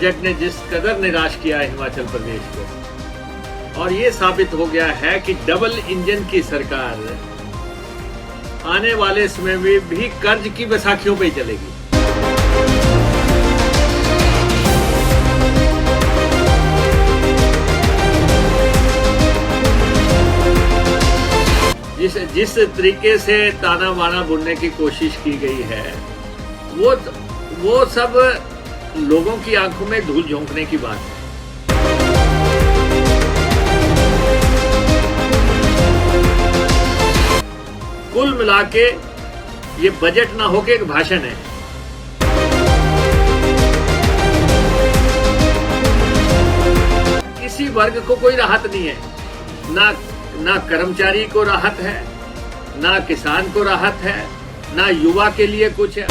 Budget ने जिस कदर निराश किया है हिमाचल प्रदेश को, और ये साबित हो गया है कि डबल इंजन की सरकार आने वाले समय में भी कर्ज की बैसाखियों पे ही चलेगी। जिस तरीके से ताना बाना बुनने की कोशिश की गई है, वो सब लोगों की आंखों में धूल झोंकने की बात है। कुल मिला के ये बजट ना होके एक भाषण है। किसी वर्ग को कोई राहत नहीं है, ना कर्मचारी को राहत है, ना किसान को राहत है, ना युवा के लिए कुछ है।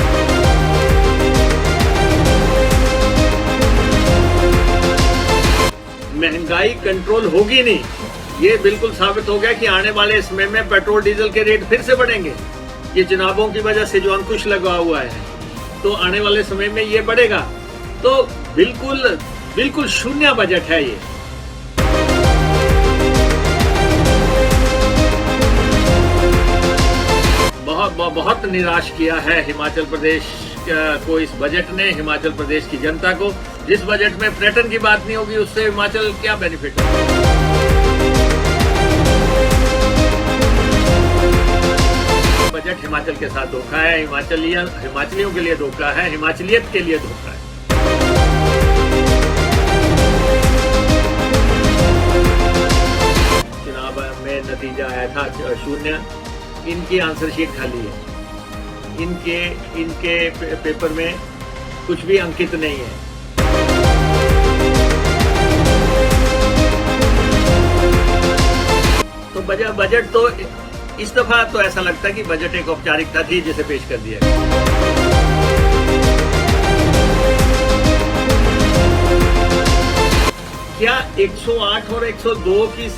महंगाई कंट्रोल होगी नहीं, ये बिल्कुल साबित हो गया कि आने वाले समय में पेट्रोल डीजल के रेट फिर से बढ़ेंगे। ये चुनावों की वजह से जो अंकुश लगा हुआ है, तो आने वाले समय में ये बढ़ेगा। तो बिल्कुल शून्य बजट है ये। बहुत निराश किया है हिमाचल प्रदेश को इस बजट ने, हिमाचल प्रदेश की जनता को। जिस बजट में पर्यटन की बात नहीं होगी, उससे हिमाचल क्या बेनिफिट है? बजट हिमाचल के साथ धोखा है, हिमाचलियों के लिए धोखा है, हिमाचलियत के लिए धोखा है। चुनाव में नतीजा आया था 0। इनकी आंसर शीट खाली है, इनके पेपर में कुछ भी अंकित नहीं है। तो बजट तो इस दफा तो ऐसा लगता है कि बजट एक औपचारिकता थी जिसे पेश कर दिया गया। क्या 108 और 102 की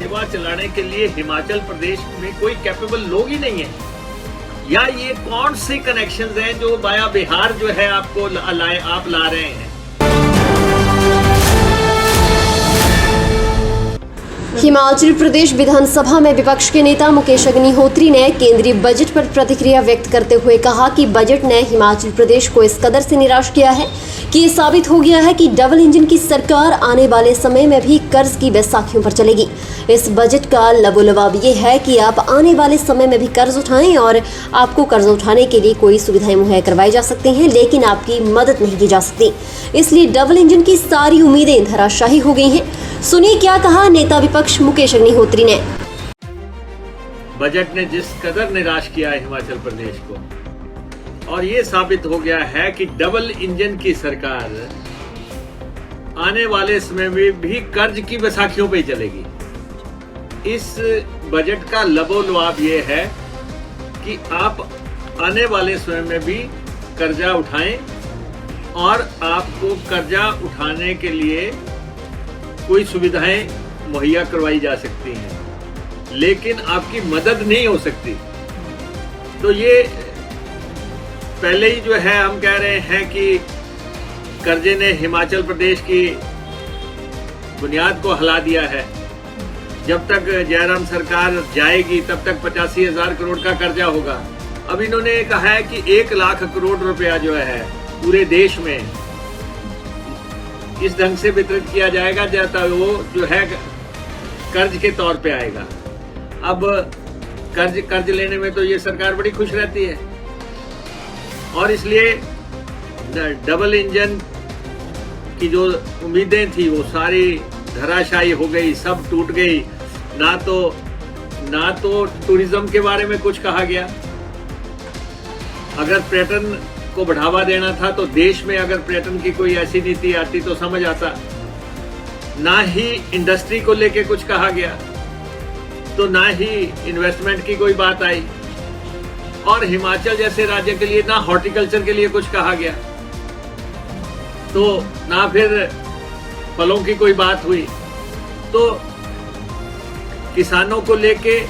सेवा चलाने के लिए हिमाचल प्रदेश में कोई कैपेबल लोग ही नहीं है? या ये कौन से कनेक्शंस हैं जो वाया बिहार जो है आप ला रहे हैं? हिमाचल प्रदेश विधानसभा में विपक्ष के नेता मुकेश अग्निहोत्री ने केंद्रीय बजट पर प्रतिक्रिया व्यक्त करते हुए कहा कि बजट ने हिमाचल प्रदेश को इस कदर से निराश किया है कि ये साबित हो गया है कि डबल इंजन की सरकार आने वाले समय में भी कर्ज की बैसाखियों पर चलेगी। इस बजट का लबोलबाब ये है कि आप आने वाले समय में भी कर्ज उठाएं और आपको कर्ज उठाने के लिए कोई सुविधाएं मुहैया करवाई जा सकती हैं, लेकिन आपकी मदद नहीं की जा सकती। इसलिए डबल इंजन की सारी उम्मीदें धराशायी हो गई हैं। सुनिए क्या कहा नेता विपक्ष मुकेश अग्निहोत्री ने। बजट ने जिस कदर निराश किया है हिमाचल प्रदेश को, और ये साबित हो गया है कि डबल इंजन की सरकार आने वाले समय में भी कर्ज की बैसाखियों पे ही चलेगी। इस बजट का लबोलबाब ये है कि आप आने वाले समय में भी कर्जा उठाएं और आपको कर्जा उठाने के लिए कोई सुविधाएं मुहैया करवाई जा सकती हैं, लेकिन आपकी मदद नहीं हो सकती। तो ये पहले ही जो है हम कह रहे हैं कि कर्जे ने हिमाचल प्रदेश की बुनियाद को हिला दिया है। जब तक जयराम सरकार जाएगी तब तक 85,000 करोड़ का कर्जा होगा। अब इन्होंने कहा है कि 1 लाख करोड़ रुपया जो है पूरे देश में इस ढंग से वितरित किया जाएगा जाता वो जो है कर्ज के तौर पे आएगा। अब कर्ज लेने में तो ये सरकार बड़ी खुश रहती है, और इसलिए डबल इंजन की जो उम्मीदें थी वो सारी धराशायी हो गई, सब टूट गई। ना तो टूरिज्म के बारे में कुछ कहा गया। अगर पर्यटन को बढ़ावा देना था तो देश में अगर पर्यटन की कोई ऐसी नीति आती तो समझ आता। ना ही इंडस्ट्री को लेके कुछ कहा गया, तो ना ही इन्वेस्टमेंट की कोई बात आई, और हिमाचल जैसे राज्य के लिए ना हॉर्टिकल्चर के लिए कुछ कहा गया, तो ना फिर फलों की कोई बात हुई। तो किसानों को लेके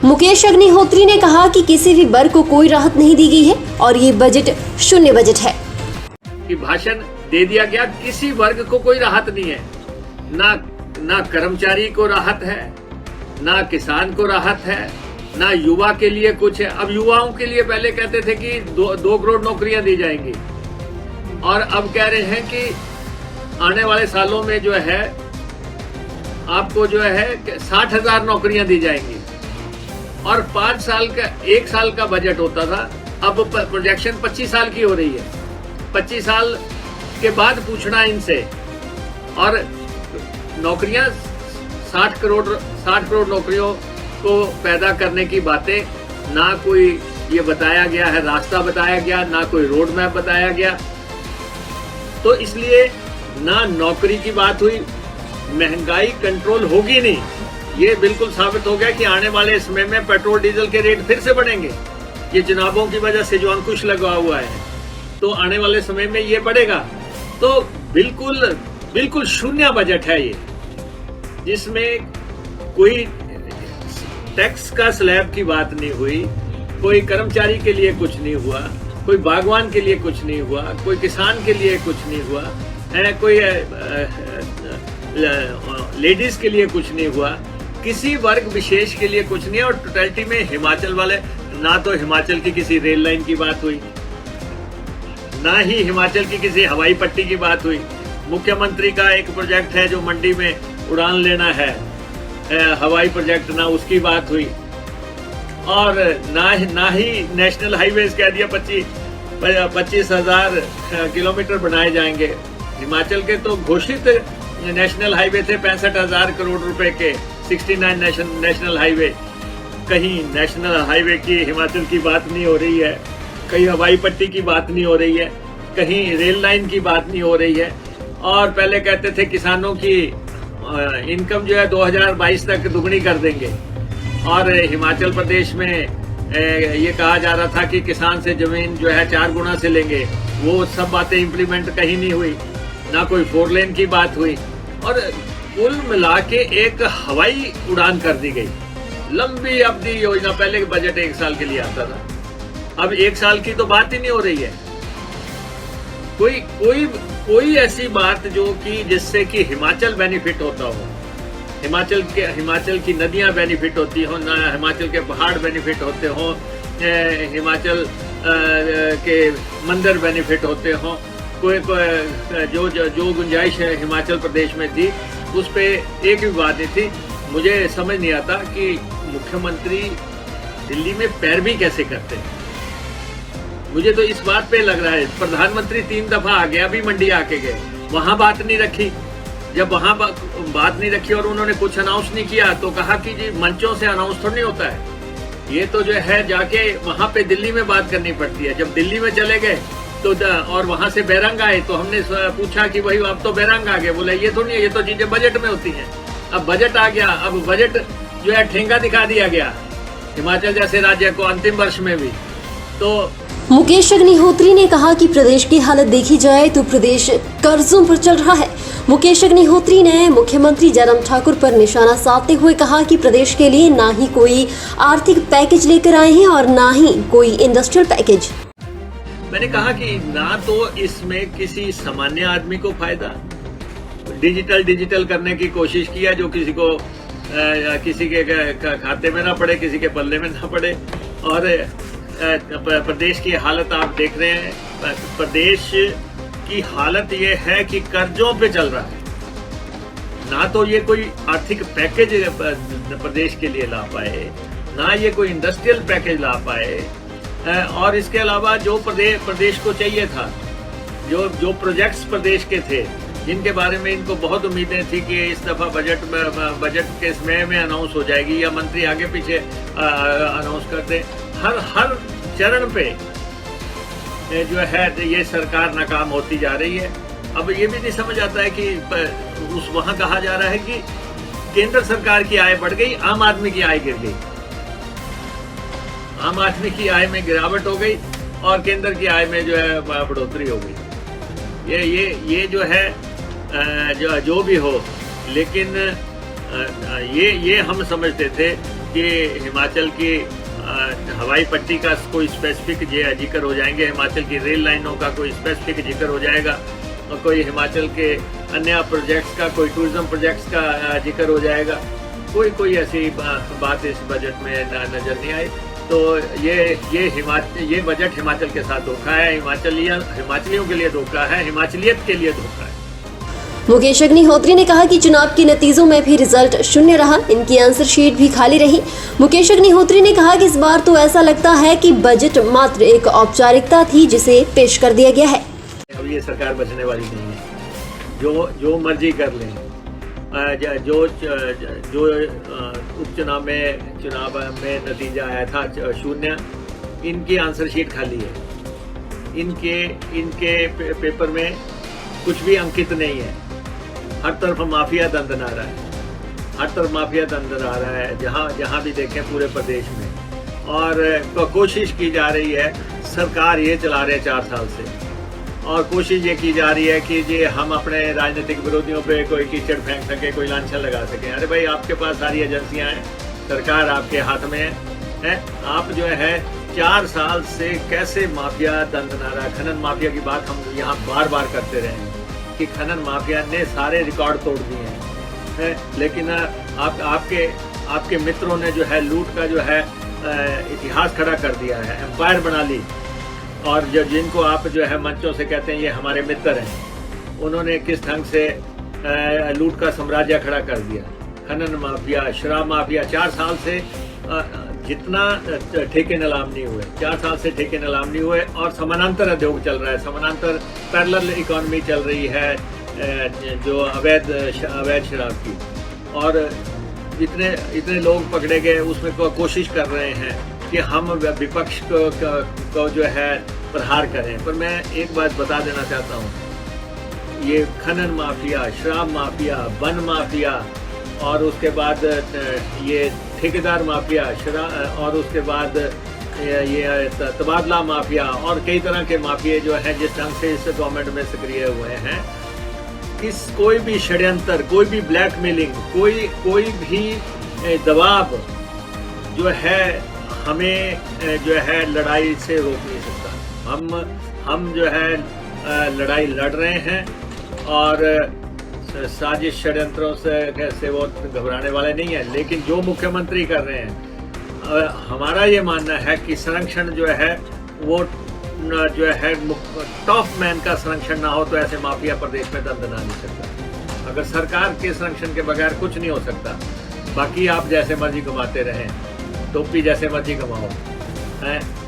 मुकेश अग्निहोत्री ने कहा कि किसी भी वर्ग को कोई राहत नहीं दी गई है और ये बजट शून्य बजट है। कि भाषण दे दिया गया, किसी वर्ग को कोई राहत नहीं है, ना कर्मचारी को राहत है, ना किसान को राहत है, ना युवा के लिए कुछ है। अब युवाओं के लिए पहले कहते थे कि 2 करोड़ नौकरियां दी जाएंगी, और अब कह रहे हैं कि आने वाले सालों में जो है आपको जो है 60,000 नौकरियां दी जाएंगी। और 5 साल का 1 साल का बजट होता था, अब प्रोजेक्शन 25 साल की हो रही है। 25 साल के बाद पूछना इनसे, और नौकरियां 60 करोड़ नौकरियों को पैदा करने की बातें, ना कोई ये बताया गया है, रास्ता बताया गया, ना कोई रोड मैप बताया गया। तो इसलिए ना नौकरी की बात हुई, महंगाई कंट्रोल होगी नहीं। ये बिल्कुल साबित हो गया कि आने वाले समय में पेट्रोल डीजल के रेट फिर से बढ़ेंगे। ये चुनावों की वजह से जो अंकुश लगा हुआ है, तो आने वाले समय में ये बढ़ेगा। तो बिल्कुल शून्य बजट है ये, जिसमें कोई टैक्स का स्लैब की बात नहीं हुई, कोई कर्मचारी के लिए कुछ नहीं हुआ, कोई बागवान के लिए कुछ नहीं हुआ, कोई किसान के लिए कुछ नहीं हुआ है, कोई लेडीज के लिए कुछ नहीं हुआ, किसी वर्ग विशेष के लिए कुछ नहीं। और टोटलिटी में हिमाचल वाले, ना तो हिमाचल की किसी रेल लाइन की बात हुई, ना ही हिमाचल की किसी हवाई पट्टी की बात हुई। मुख्यमंत्री का एक प्रोजेक्ट है जो मंडी में उड़ान लेना है, हवाई प्रोजेक्ट, ना उसकी बात हुई। और ना ही नेशनल हाईवेज कह दिया 25,000 किलोमीटर बनाए जाएंगे। हिमाचल के तो घोषित नेशनल हाईवे थे 65,000 करोड़ रुपए के, 69 नेशनल हाईवे। कहीं नेशनल हाईवे की हिमाचल की बात नहीं हो रही है, कहीं हवाई पट्टी की बात नहीं हो रही है, कहीं रेल लाइन की बात नहीं हो रही है। और पहले कहते थे किसानों की इनकम जो है 2022 तक दुगनी कर देंगे, और हिमाचल प्रदेश में ये कहा जा रहा था कि किसान से जमीन जो है 4 गुना से लेंगे। वो सब बातें इम्प्लीमेंट कहीं नहीं हुई, ना कोई 4 लेन की बात हुई, और कुल मिला के एक हवाई उड़ान कर दी गई। लंबी अवधि योजना, पहले बजट 1 साल के लिए आता था, अब 1 साल की तो बात ही नहीं हो रही है। कोई ऐसी बात जो कि जिससे कि हिमाचल बेनिफिट होता हो, हिमाचल की नदियां बेनिफिट होती हो, ना हिमाचल के पहाड़ बेनिफिट होते हो, हिमाचल के मंदिर बेनिफिट होते हो। कोई जो गुंजाइश हिमाचल प्रदेश में थी, उस पे एक भी बात नहीं थी। मुझे समझ नहीं आता कि मुख्यमंत्री दिल्ली में पैरवी कैसे करते हैं। मुझे तो इस बात पे लग रहा है, प्रधानमंत्री 3 दफा आ गया, अभी मंडी आके गए, वहां बात नहीं रखी। जब वहां बात नहीं रखी और उन्होंने कुछ अनाउंस नहीं किया, तो कहा कि जी मंचों से अनाउंस थोड़ी नहीं होता है, ये तो जो है जाके वहां पे दिल्ली में बात करनी पड़ती है। जब दिल्ली में चले गए तो और वहां से बैरंग आए, तो हमने पूछा कि भाई आप तो बैरंग आ गए, बोले ये थोड़ी है, ये तो चीजें बजट में होती हैं। अब बजट आ गया, अब बजट जो है ठेंगा दिखा दिया गया हिमाचल जैसे राज्य को अंतिम वर्ष में भी। तो मुकेश अग्निहोत्री ने कहा कि प्रदेश की हालत देखी जाए तो प्रदेश कर्जों पर चल रहा है। मुकेश अग्निहोत्री ने मुख्यमंत्री जयराम ठाकुर पर निशाना साधते हुए कहा कि प्रदेश के लिए ना ही कोई आर्थिक पैकेज लेकर आए हैं और ना ही कोई इंडस्ट्रियल पैकेज। मैंने कहा कि ना तो इसमें किसी सामान्य आदमी को फायदा, डिजिटल करने की कोशिश किया जो किसी के खाते में ना पड़े, किसी के पल्ले में ना पड़े। और प्रदेश की हालत आप देख रहे हैं, प्रदेश की हालत ये है कि कर्जों पे चल रहा है। ना तो ये कोई आर्थिक पैकेज प्रदेश के लिए ला पाए, ना ये कोई इंडस्ट्रियल पैकेज ला पाए, और इसके अलावा जो प्रदेश को चाहिए था, जो प्रोजेक्ट्स प्रदेश के थे, जिनके बारे में इनको बहुत उम्मीदें थी कि इस दफा बजट के समय में अनाउंस हो जाएगी या मंत्री आगे पीछे अनाउंस कर दे, हर चरण पे जो है ये सरकार नाकाम होती जा रही है। अब ये भी नहीं समझ आता है कि वहां कहा जा रहा है कि केंद्र सरकार की आय बढ़ गई, आम आदमी की आय गिर गई, आम आदमी की आय में गिरावट हो गई और केंद्र की आय में जो है बढ़ोतरी हो गई। ये जो है जो भी हो, लेकिन ये हम समझते थे कि हिमाचल की हवाई पट्टी का कोई स्पेसिफिक जिक्र हो जाएंगे, हिमाचल की रेल लाइनों का कोई स्पेसिफिक जिक्र हो जाएगा, और कोई हिमाचल के अन्य प्रोजेक्ट्स का, कोई टूरिज्म प्रोजेक्ट्स का जिक्र हो जाएगा। कोई ऐसी बात इस बजट में नजर नहीं आई। तो ये बजट हिमाचल के साथ धोखा है, हिमाचलियों के लिए धोखा है, हिमाचलियत के लिए धोखा है। मुकेश अग्निहोत्री ने कहा कि चुनाव के नतीजों में भी रिजल्ट शून्य रहा, इनकी आंसर शीट भी खाली रही। मुकेश अग्निहोत्री ने कहा कि इस बार तो ऐसा लगता है कि बजट मात्र एक औपचारिकता थी जिसे पेश कर दिया गया है। अब ये सरकार बचने वाली नहीं है, जो मर्जी कर लें। जो उपचुनाव में नतीजा आया था शून्य, इनकी आंसर शीट खाली है। इनके पेपर में कुछ भी अंकित नहीं है। हर तरफ माफिया दंदना रहा है, हर तरफ माफिया दंदना रहा है, जहाँ भी देखें पूरे प्रदेश में। और कोशिश की जा रही है, सरकार ये चला रहे 4 साल से, और कोशिश ये की जा रही है कि ये हम अपने राजनीतिक विरोधियों पे कोई कीचड़ फेंक सके, कोई लांछन लगा सके। अरे भाई, आपके पास सारी एजेंसियां हैं, सरकार आपके हाथ में है। आप जो है 4 साल से कैसे माफिया दंदना रहा है। खनन माफिया की बात हम यहाँ बार बार करते रहे हैं कि खनन माफिया ने सारे रिकॉर्ड तोड़ दिए हैं, लेकिन आपके मित्रों ने जो है लूट का जो है इतिहास खड़ा कर दिया है, एम्पायर बना ली। और जिनको आप जो है मंचों से कहते हैं ये हमारे मित्र हैं, उन्होंने किस ढंग से लूट का साम्राज्य खड़ा कर दिया। खनन माफिया, शराब माफिया, 4 साल से जितना ठेके नीलाम नहीं हुए, 4 साल से ठेके नीलाम नहीं हुए, और समानांतर उद्योग चल रहा है, समानांतर पैरेलल इकोनॉमी चल रही है जो अवैध शराब की। और इतने लोग पकड़े गए, उसमें कोशिश कर रहे हैं कि हम विपक्ष को जो है प्रहार करें। पर मैं एक बात बता देना चाहता हूँ, ये खनन माफिया, शराब माफिया, वन माफिया, और उसके बाद ये ठेकेदार माफिया, और उसके बाद ये तबादला माफिया, और कई तरह के माफिया जो हैं जिस ढंग से इस गवर्नमेंट में सक्रिय हुए हैं, कोई भी षड्यंत्र, कोई भी ब्लैकमेलिंग, कोई भी दबाव जो है हमें जो है लड़ाई से रोक नहीं सकता। हम जो है लड़ाई लड़ रहे हैं, और साजिश षड्यंत्रों से वो घबराने वाले नहीं है। लेकिन जो मुख्यमंत्री कर रहे हैं, हमारा ये मानना है कि संरक्षण जो है वो जो है टॉप मैन का संरक्षण ना हो तो ऐसे माफिया प्रदेश में दंदना नहीं सकता। अगर सरकार के संरक्षण के बगैर कुछ नहीं हो सकता। बाकी आप जैसे मर्जी घुमाते रहें, टोपी जैसे मर्जी घुमाओ,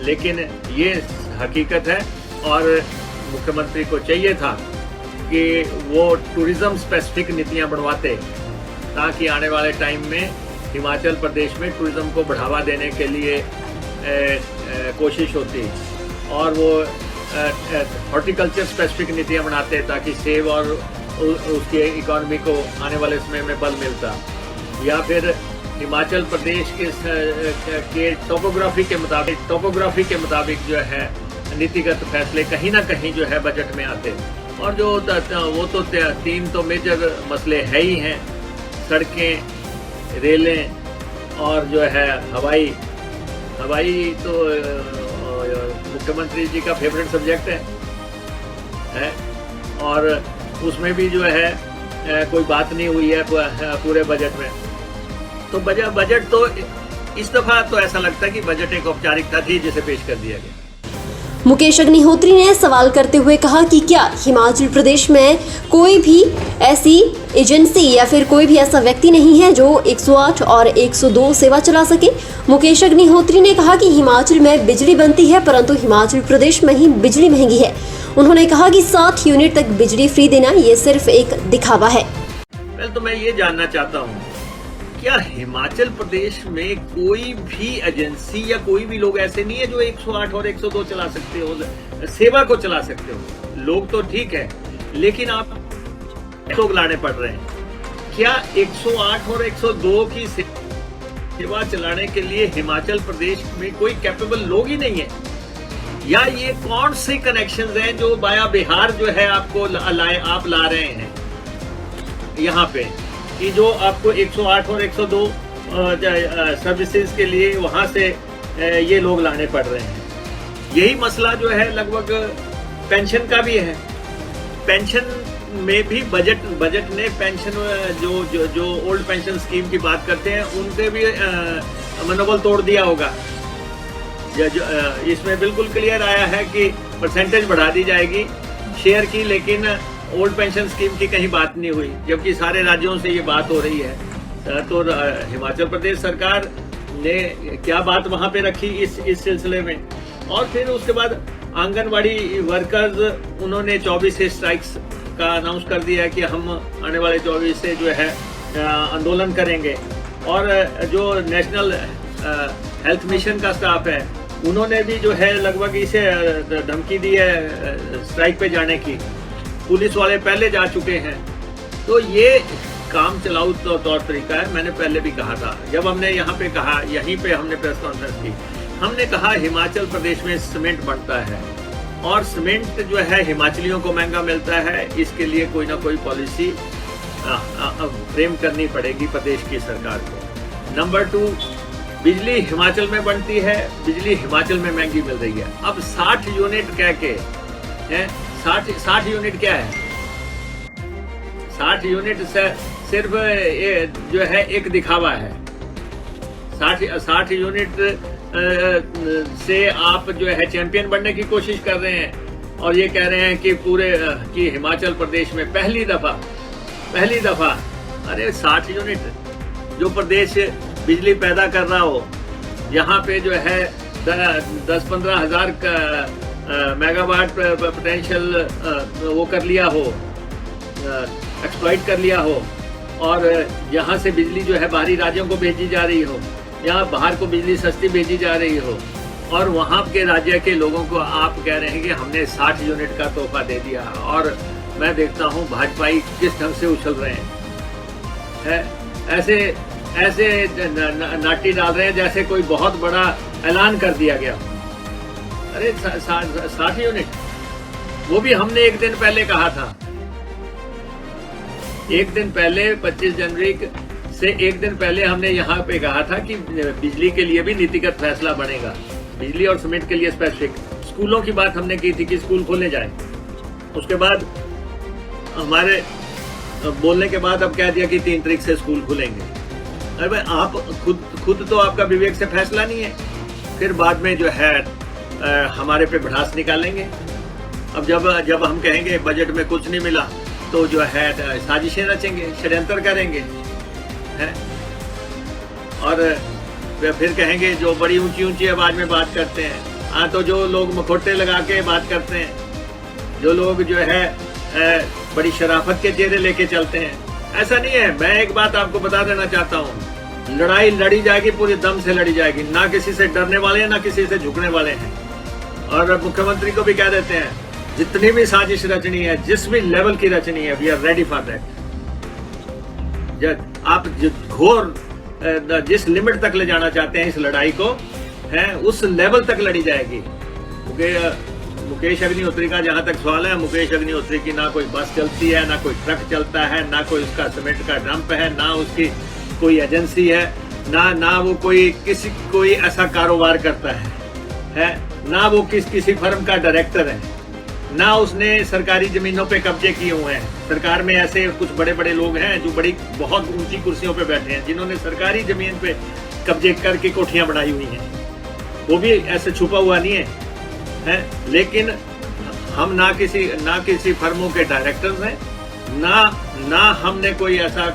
लेकिन ये हकीकत है। और मुख्यमंत्री को चाहिए था कि वो टूरिज्म स्पेसिफिक नीतियां बनवाते, ताकि आने वाले टाइम में हिमाचल प्रदेश में टूरिज्म को बढ़ावा देने के लिए कोशिश होती, और वो हॉर्टिकल्चर स्पेसिफिक नीतियां बनाते ताकि सेब और उसके इकोनॉमी को आने वाले समय में बल मिलता। या फिर हिमाचल प्रदेश के टोपोग्राफी के मुताबिक जो है नीतिगत फैसले कहीं ना कहीं जो है बजट में आते। और जो वो तो 3 तो मेजर मसले है ही हैं, सड़कें, रेलें, और जो है हवाई तो मुख्यमंत्री जी का फेवरेट सब्जेक्ट है, और उसमें भी जो है कोई बात नहीं हुई है पूरे बजट में। तो बजट तो इस दफा तो ऐसा लगता है कि बजट एक औपचारिकता थी जिसे पेश कर दिया गया। मुकेश अग्निहोत्री ने सवाल करते हुए कहा कि क्या हिमाचल प्रदेश में कोई भी ऐसी एजेंसी या फिर कोई भी ऐसा व्यक्ति नहीं है जो 108 और 102 सेवा चला सके। मुकेश अग्निहोत्री ने कहा कि हिमाचल में बिजली बनती है, परंतु हिमाचल प्रदेश में ही बिजली महंगी है। उन्होंने कहा कि 7 यूनिट तक बिजली फ्री देना ये सिर्फ एक दिखावा है। पहले तो मैं ये जानना चाहता हूँ, क्या हिमाचल प्रदेश में कोई भी एजेंसी या कोई भी लोग ऐसे नहीं है जो 108 और 102 चला सकते हो, सेवा को चला सकते हो? लोग तो ठीक है, लेकिन आप लोग लाने पड़ रहे हैं। क्या 108 और 102 की सेवा चलाने के लिए हिमाचल प्रदेश में कोई कैपेबल लोग ही नहीं है? या ये कौन से कनेक्शंस हैं जो बाया बिहार जो है आपको आप ला रहे हैं यहाँ पे, कि जो आपको 108 और 102 सर्विसेज के लिए वहां से ये लोग लाने पड़ रहे हैं। यही मसला जो है लगभग पेंशन का भी है। पेंशन में भी बजट ने पेंशन जो ओल्ड पेंशन स्कीम की बात करते हैं उनके भी मनोबल तोड़ दिया होगा। इसमें बिल्कुल क्लियर आया है कि परसेंटेज बढ़ा दी जाएगी शेयर की, लेकिन ओल्ड पेंशन स्कीम की कहीं बात नहीं हुई, जबकि सारे राज्यों से ये बात हो रही है। तो हिमाचल प्रदेश सरकार ने क्या बात वहां पे रखी इस सिलसिले में। और फिर उसके बाद आंगनवाड़ी वर्कर्स उन्होंने 24 से स्ट्राइक्स का अनाउंस कर दिया है कि हम आने वाले 24 से जो है आंदोलन करेंगे। और जो नेशनल हेल्थ मिशन का स्टाफ है उन्होंने भी जो है लगभग इसे धमकी दी है स्ट्राइक पे जाने की। पुलिस वाले पहले जा चुके हैं। तो ये काम चलाऊ तौर तरीका है। मैंने पहले भी कहा था, जब हमने यहाँ पे कहा, यहीं पे हमने प्रेस कॉन्फ्रेंस की, हमने कहा हिमाचल प्रदेश में सीमेंट बनता है और सीमेंट जो है हिमाचलियों को महंगा मिलता है। इसके लिए कोई ना कोई पॉलिसी फ्रेम करनी पड़ेगी प्रदेश की सरकार को। नंबर 2, बिजली हिमाचल में बनती है, बिजली हिमाचल में महंगी मिल रही है। अब 60 यूनिट कह के 60 यूनिट क्या है? 60 यूनिट सिर्फ जो है एक दिखावा है। 60 यूनिट से आप जो है चैंपियन बनने की कोशिश कर रहे हैं और ये कह रहे हैं कि हिमाचल प्रदेश में पहली दफा अरे 60 यूनिट जो प्रदेश बिजली पैदा कर रहा हो, यहाँ पे जो है 10-15 हजार का मेगावाट पोटेंशियल वो कर लिया हो, एक्सप्लॉइट कर लिया हो, और यहाँ से बिजली जो है बाहरी राज्यों को भेजी जा रही हो, यहाँ बाहर को बिजली सस्ती भेजी जा रही हो, और वहाँ के राज्य के लोगों को आप कह रहे हैं कि हमने 60 यूनिट का तोहफा दे दिया। और मैं देखता हूँ भाजपाई किस ढंग से उछल रहे हैं, ऐसे नाटी डाल रहे हैं जैसे कोई बहुत बड़ा ऐलान कर दिया गया। अरे 60 यूनिट, वो भी हमने एक दिन पहले कहा था। एक दिन पहले 25 जनवरी से एक दिन पहले हमने यहाँ पे कहा था कि बिजली के लिए भी नीतिगत फैसला बनेगा, बिजली और सीमेंट के लिए स्पेसिफिक। स्कूलों की बात हमने की थी कि स्कूल खोले जाए। उसके बाद हमारे बोलने के बाद अब कह दिया कि 3 तारीख से स्कूल खुलेंगे। अरे भाई, आप खुद तो आपका विवेक से फैसला नहीं है, फिर बाद में जो है हमारे पे भड़ास निकालेंगे। अब जब हम कहेंगे बजट में कुछ नहीं मिला तो जो है साजिशें रचेंगे, षड्यंत्र करेंगे हैं, और फिर कहेंगे जो बड़ी ऊंची आवाज में बात करते हैं। तो जो लोग मुखौटे लगा के बात करते हैं, जो लोग जो है बड़ी शराफत के चेहरे लेके चलते हैं, ऐसा नहीं है। मैं एक बात आपको बता देना चाहता हूँ, लड़ाई लड़ी जाएगी, पूरे दम से लड़ी जाएगी। ना किसी से डरने वाले हैं, ना किसी से झुकने वाले हैं। और मुख्यमंत्री को भी कह देते हैं, जितनी भी साजिश रचनी है, जिस भी लेवल की रचनी है, we are ready for that. आप घोर जिस लिमिट तक ले जाना चाहते हैं इस लड़ाई को, है उस लेवल तक लड़ी जाएगी। मुकेश अग्निहोत्री का जहां तक सवाल है, मुकेश अग्निहोत्री की ना कोई बस चलती है, ना कोई ट्रक चलता है, ना कोई उसका सीमेंट का डंप है, ना उसकी कोई एजेंसी है, ना वो कोई ऐसा कारोबार करता है, ना वो किसी फर्म का डायरेक्टर है, ना उसने सरकारी जमीनों पे कब्जे किए हुए हैं। सरकार में ऐसे कुछ बड़े बड़े लोग हैं जो बहुत ऊंची कुर्सियों पे बैठे हैं, जिन्होंने सरकारी जमीन पे कब्जे करके कोठियां बनाई हुई हैं। वो भी ऐसे छुपा हुआ नहीं है। लेकिन हम ना किसी फर्मों के डायरेक्टर्स हैं, ना हमने कोई ऐसा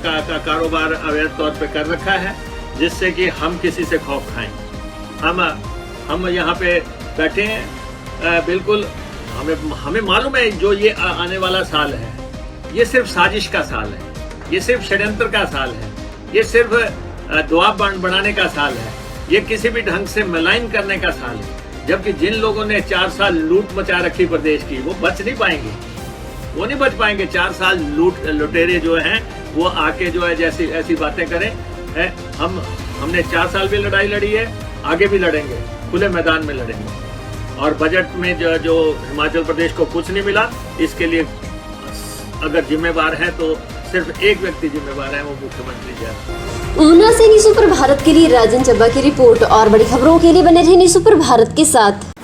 कारोबार अवैध तौर पे कर रखा है जिससे कि हम किसी से खौफ खाएं। हम यहाँ पे बैठे हैं, बिल्कुल हमें मालूम है जो ये आने वाला साल है, ये सिर्फ साजिश का साल है, ये सिर्फ षड्यंत्र का साल है, ये सिर्फ दबाव बनाने का साल है, ये किसी भी ढंग से मलाइन करने का साल है। जबकि जिन लोगों ने 4 साल लूट मचा रखी प्रदेश की, वो बच नहीं पाएंगे, वो नहीं बच पाएंगे। 4 साल लुटेरे जो हैं वो आके जो है ऐसी बातें करें। हमने 4 साल भी लड़ाई लड़ी है, आगे भी लड़ेंगे, खुले मैदान में लड़ेंगे। और बजट में जो हिमाचल प्रदेश को कुछ नहीं मिला, इसके लिए अगर जिम्मेवार है तो सिर्फ एक व्यक्ति जिम्मेवार है, वो मुख्यमंत्री जी हैं। ऊना से न्यूज़ पर भारत के लिए राजन चब्बा की रिपोर्ट। और बड़ी खबरों के लिए बने रहे न्यूज़ पर भारत के साथ।